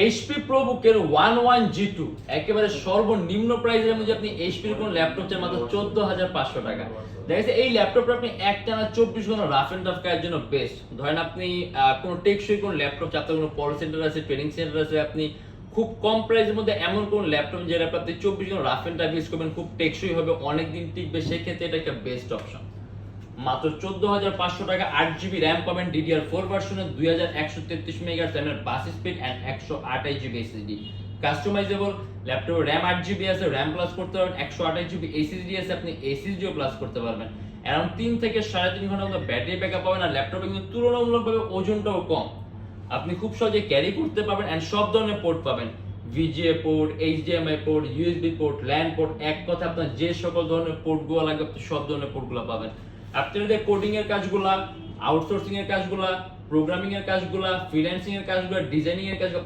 HP ProBook-এর 11G2 একেবারে সর্বনিম্ন প্রাইসের মধ্যে আপনি HP-র কোন ল্যাপটপ চান মাত্র 14500 টাকা। দেখা যাচ্ছে এই ল্যাপটপটা আপনি একটানা 24 ঘন্টা রাফ এন্ড টাফ কাজের জন্য বেস্ট। ধরেন আপনি কোন টেকসই কোন ল্যাপটপ চান, আপনার কোন কল সেন্টার আছে, ট্রেনিং সেন্টার আছে, আপনি খুব কম প্রাইসের মধ্যে এমন কোন ল্যাপটপ যে ল্যাপটপ আপনি 24 ঘন্টা রাফ এন্ড টাফ ইউজ করবেন, খুব টেকসই হবে, অনেক দিন টিকবে, সেক্ষেত্রে এটা একটা বেস্ট অপশন। মাত্র 14500 টাকা 8GB RAM পাবেন DDR4 ভার্সনে, 2133 মেগাহার্টজ এর bus speed and 128GB SSD। Customisable ল্যাপটপে RAM 8GB আছে, RAM প্লাস করতে পারবেন, 128GB SSD আছে, আপনি SSDও প্লাস করতে পারবেন। अराउंड 3 থেকে 3.5 ঘন্টার মতো ব্যাটারি ব্যাকআপ পাবেন, আর ল্যাপটপে কিন্তু তুলনামূলকভাবে ওজনটাও কম। আপনি খুব সহজে ক্যারি করতে পারবেন এন্ড সব ধরনের পোর্ট পাবেন, VGA port, HDMI port, USB port, LAN port, এক কথা আপনার যে সকল ধরনের পোর্টগুলো লাগবে আপনি সব ধরনের পোর্টগুলো পাবেন। আপনাদের কোডিং এর কাজগুলা, আউটসোর্সিং এর কাজগুলা, প্রোগ্রামিং এর কাজগুলা, ফ্রিল্যান্সিং এর কাজগুলা, ডিজাইনিং এর কাজগুলা